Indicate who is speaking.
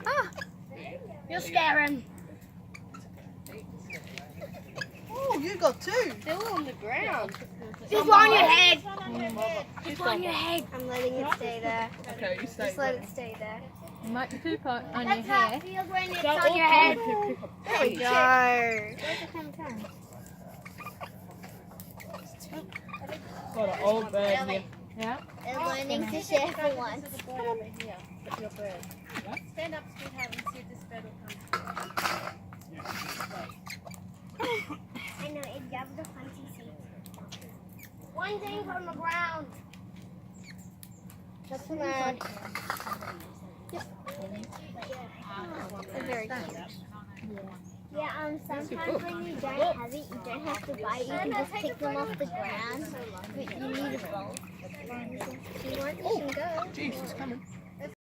Speaker 1: Ah, you're scaring.
Speaker 2: Oh, you got two.
Speaker 3: They're all on the ground.
Speaker 1: Just on your head. Just on your head.
Speaker 4: I'm letting it stay there.
Speaker 2: Okay, you stay
Speaker 4: Just let it stay there.
Speaker 5: You might poop on your
Speaker 1: That's how
Speaker 5: hair.
Speaker 1: it feels when it's
Speaker 2: Don't
Speaker 1: on your head.
Speaker 4: There we go.
Speaker 2: Got an old bird here.
Speaker 5: Yeah.
Speaker 4: They're learning to share for once.
Speaker 3: Stand up, sweetheart, and see if this bird will come.
Speaker 4: I know, it grabs the fancy seat.
Speaker 1: One thing on the ground.
Speaker 4: That's mad. They're very cute. Yeah, sometimes when you don't have it, you don't have to buy it. You can just pick them off the ground, but you need a bowl. If you want, you can go.
Speaker 2: Jeez, it's coming.